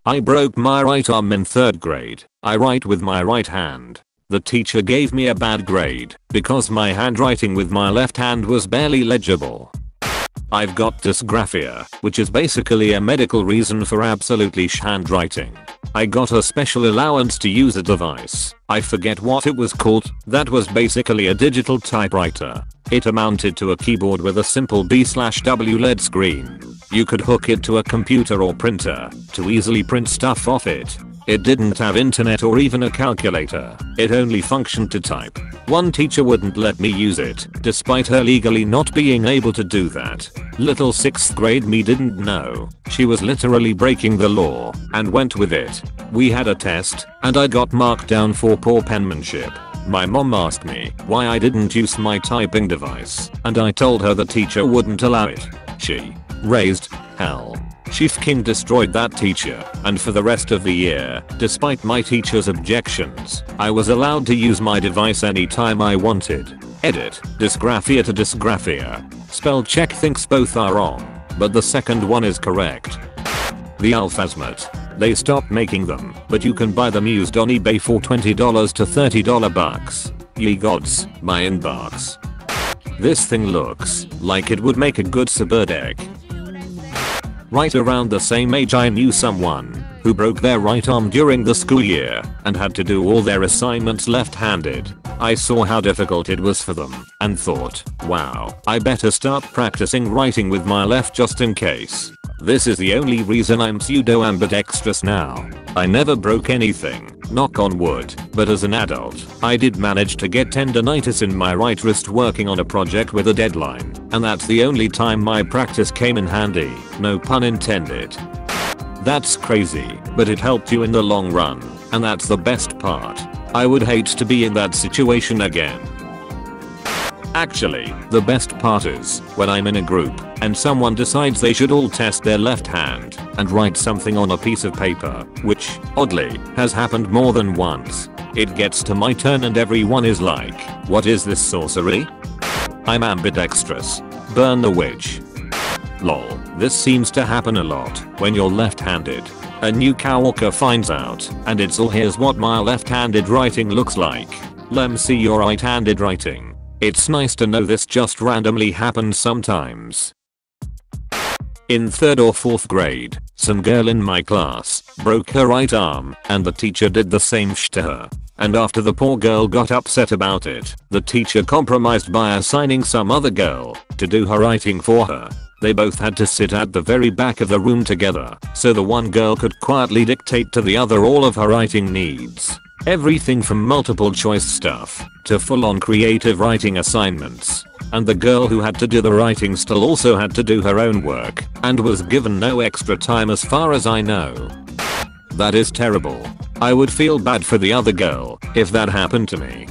I broke my right arm in 3rd grade. I write with my right hand. The teacher gave me a bad grade because my handwriting with my left hand was barely legible. I've got dysgraphia, which is basically a medical reason for absolutely handwriting. I got a special allowance to use a device. I forget what it was called. That was basically a digital typewriter. It amounted to a keyboard with a simple B/W LED screen. You could hook it to a computer or printer to easily print stuff off it. It didn't have internet or even a calculator. It only functioned to type. One teacher wouldn't let me use it, despite her legally not being able to do that. Little 6th grade me didn't know. She was literally breaking the law and went with it. We had a test and I got marked down for poor penmanship. My mom asked me why I didn't use my typing device and I told her the teacher wouldn't allow it. She raised hell. She fucking destroyed that teacher, and for the rest of the year, despite my teacher's objections, I was allowed to use my device anytime I wanted. Edit. Dysgraphia to dysgraphia. Spell check thinks both are wrong, but the second one is correct. The alphasmat. They stopped making them, but you can buy them used on eBay for $20 to $30 bucks. Ye gods, my inbox. This thing looks like it would make a good suburb egg. Right around the same age I knew someone who broke their right arm during the school year and had to do all their assignments left-handed. I saw how difficult it was for them and thought, wow, I better start practicing writing with my left just in case. This is the only reason I'm pseudo-ambidextrous now. I never broke anything, knock on wood, but as an adult, I did manage to get tendonitis in my right wrist working on a project with a deadline, and that's the only time my practice came in handy, no pun intended. That's crazy, but it helped you in the long run, and that's the best part. I would hate to be in that situation again. Actually, the best part is when I'm in a group and someone decides they should all test their left hand and write something on a piece of paper, which, oddly, has happened more than once. It gets to my turn and everyone is like, what is this sorcery? I'm ambidextrous. Burn the witch. Lol, this seems to happen a lot when you're left-handed. A new coworker finds out and it's all here's what my left-handed writing looks like. Lem see your right-handed writing. It's nice to know this just randomly happens sometimes. In 3rd or 4th grade, some girl in my class broke her right arm and the teacher did the same to her. And after the poor girl got upset about it, the teacher compromised by assigning some other girl to do her writing for her. They both had to sit at the very back of the room together, so the one girl could quietly dictate to the other all of her writing needs. Everything from multiple choice stuff to full-on creative writing assignments. And the girl who had to do the writing still also had to do her own work and was given no extra time as far as I know. That is terrible. I would feel bad for the other girl if that happened to me.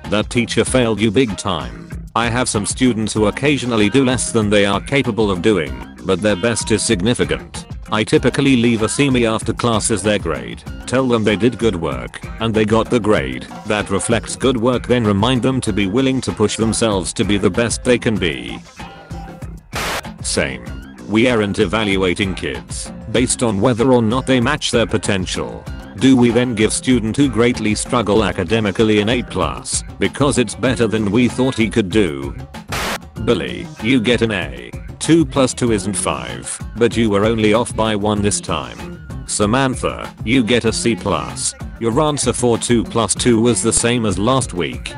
That teacher failed you big time. I have some students who occasionally do less than they are capable of doing, but their best is significant. I typically leave a CME after class as their grade, tell them they did good work, and they got the grade that reflects good work, then remind them to be willing to push themselves to be the best they can be. Same. We aren't evaluating kids based on whether or not they match their potential. Do we then give student who greatly struggle academically an A+ because it's better than we thought he could do? Billy, you get an A. 2 plus 2 isn't 5, but you were only off by 1 this time. Samantha, you get a C+. Your answer for 2 plus 2 was the same as last week.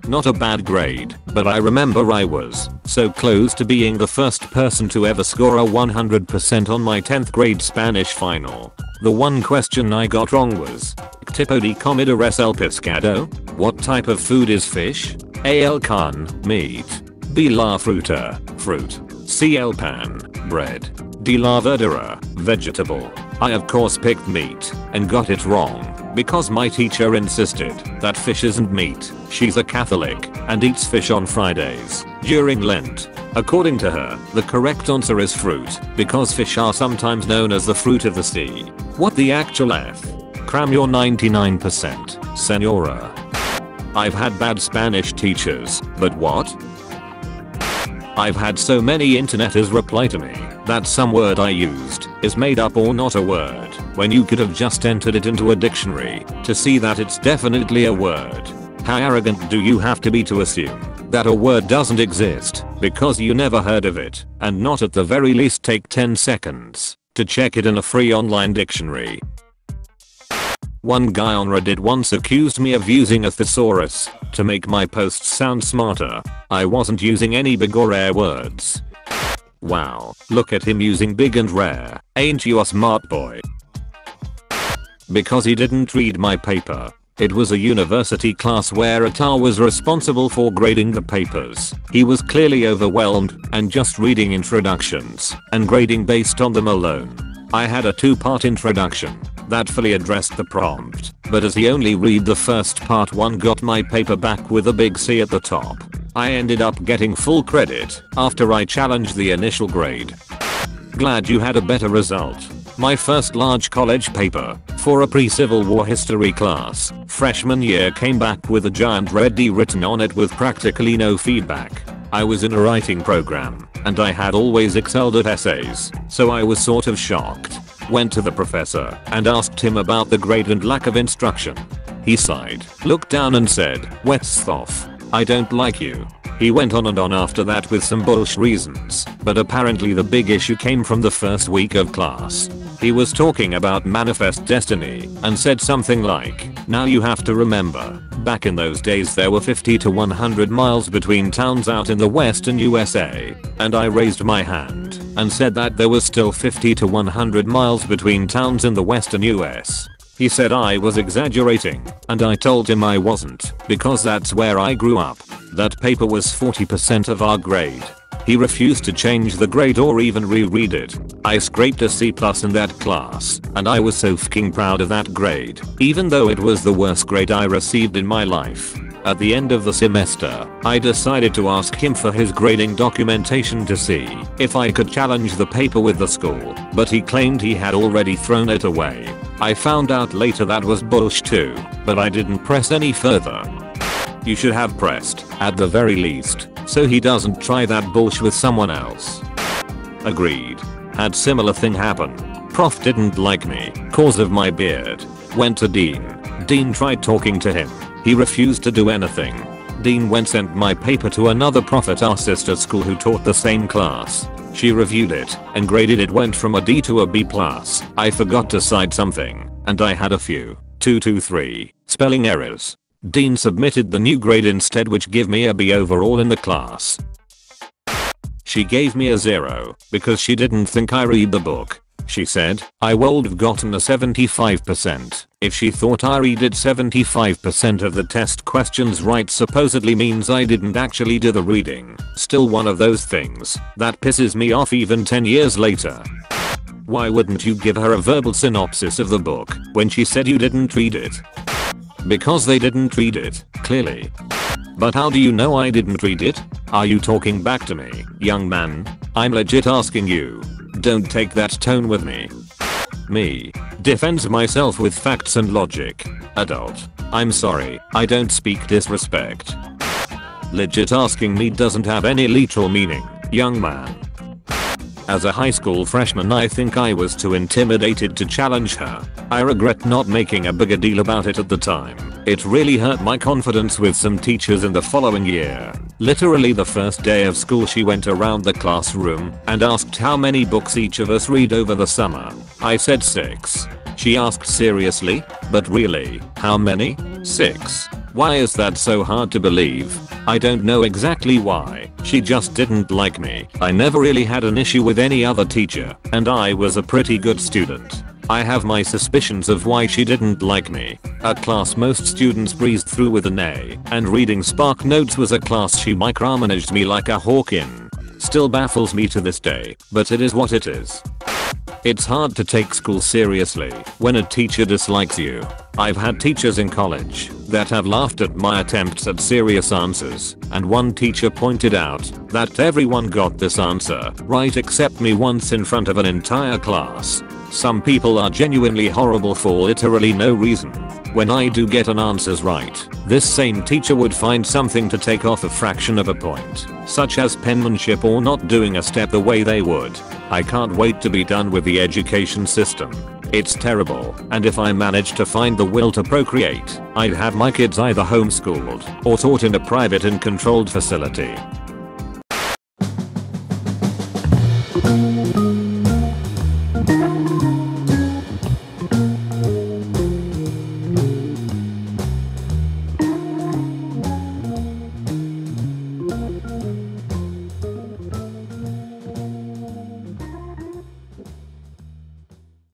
Not a bad grade, but I remember I was so close to being the first person to ever score a 100% on my 10th grade Spanish final. The one question I got wrong was, tipo de comida es el pescado? What type of food is fish? A el can, meat. B la fruta, fruit. C el pan, bread. D la verdura, vegetable. I of course picked meat and got it wrong because my teacher insisted that fish isn't meat. She's a Catholic and eats fish on Fridays during Lent. According to her, the correct answer is fruit because fish are sometimes known as the fruit of the sea. What the actual F? Cram your 99%, senora. I've had bad Spanish teachers, but what? I've had so many interneters reply to me that some word I used is made up or not a word when you could have just entered it into a dictionary to see that it's definitely a word. How arrogant do you have to be to assume that a word doesn't exist because you never heard of it and not at the very least take 10 seconds to check it in a free online dictionary? One guy on Reddit once accused me of using a thesaurus to make my posts sound smarter. I wasn't using any big or rare words. Wow, look at him using big and rare. Ain't you a smart boy? Because he didn't read my paper. It was a university class where a TA was responsible for grading the papers. He was clearly overwhelmed and just reading introductions and grading based on them alone. I had a 2-part introduction that fully addressed the prompt, but as he only read the first part, one got my paper back with a big C at the top. I ended up getting full credit after I challenged the initial grade. Glad you had a better result. My first large college paper for a pre-Civil War history class freshman year came back with a giant red D written on it with practically no feedback. I was in a writing program and I had always excelled at essays, so I was sort of shocked. Went to the professor and asked him about the grade and lack of instruction. He sighed, looked down and said, "Wet stuff. I don't like you." He went on and on after that with some bullshit reasons, but apparently the big issue came from the first week of class. He was talking about manifest destiny and said something like, "Now you have to remember, back in those days there were 50 to 100 miles between towns out in the western USA." And I raised my hand and said that there was still 50 to 100 miles between towns in the western US. He said I was exaggerating, and I told him I wasn't, because that's where I grew up. That paper was 40% of our grade. He refused to change the grade or even reread it. I scraped a C+ in that class, and I was so fucking proud of that grade, even though it was the worst grade I received in my life. At the end of the semester, I decided to ask him for his grading documentation to see if I could challenge the paper with the school, but he claimed he had already thrown it away. I found out later that was bullshit too, but I didn't press any further. You should have pressed, at the very least, so he doesn't try that bullshit with someone else. Agreed. Had similar thing happen. Prof didn't like me, cause of my beard. Went to Dean. Dean tried talking to him. He refused to do anything. Dean went sent my paper to another prof at our sister school who taught the same class. She reviewed it and graded it, went from a D to a B+. I forgot to cite something, and I had a few 2-3 spelling errors. Dean submitted the new grade instead, which gave me a B overall in the class. She gave me a 0 because she didn't think I read the book. She said I would have gotten a 75% if she thought I read it. 75% of the test questions right supposedly means I didn't actually do the reading. Still one of those things that pisses me off even 10 years later. Why wouldn't you give her a verbal synopsis of the book when she said you didn't read it? Because they didn't read it, clearly. But how do you know I didn't read it? Are you talking back to me, young man? I'm legit asking you. Don't take that tone with me. Me. Defends myself with facts and logic. Adult. I'm sorry, I don't speak disrespect. Legit asking me doesn't have any literal meaning, young man. As a high school freshman, I think I was too intimidated to challenge her. I regret not making a bigger deal about it at the time. It really hurt my confidence with some teachers in the following year. Literally the first day of school, she went around the classroom and asked how many books each of us read over the summer. I said 6. She asked, seriously? But really, how many? 6. Why is that so hard to believe? I don't know exactly why. She just didn't like me. I never really had an issue with any other teacher, and I was a pretty good student. I have my suspicions of why she didn't like me. At class most students breezed through with an A, and reading Spark Notes was a class she micromanaged me like a hawk in. Still baffles me to this day, but it is what it is. It's hard to take school seriously when a teacher dislikes you. I've had teachers in college that have laughed at my attempts at serious answers, and one teacher pointed out that everyone got this answer right except me once in front of an entire class. Some people are genuinely horrible for literally no reason. When I do get an answers right, this same teacher would find something to take off a fraction of a point, such as penmanship or not doing a step the way they would. I can't wait to be done with the education system. It's terrible, and if I managed to find the will to procreate, I'd have my kids either homeschooled or taught in a private and controlled facility.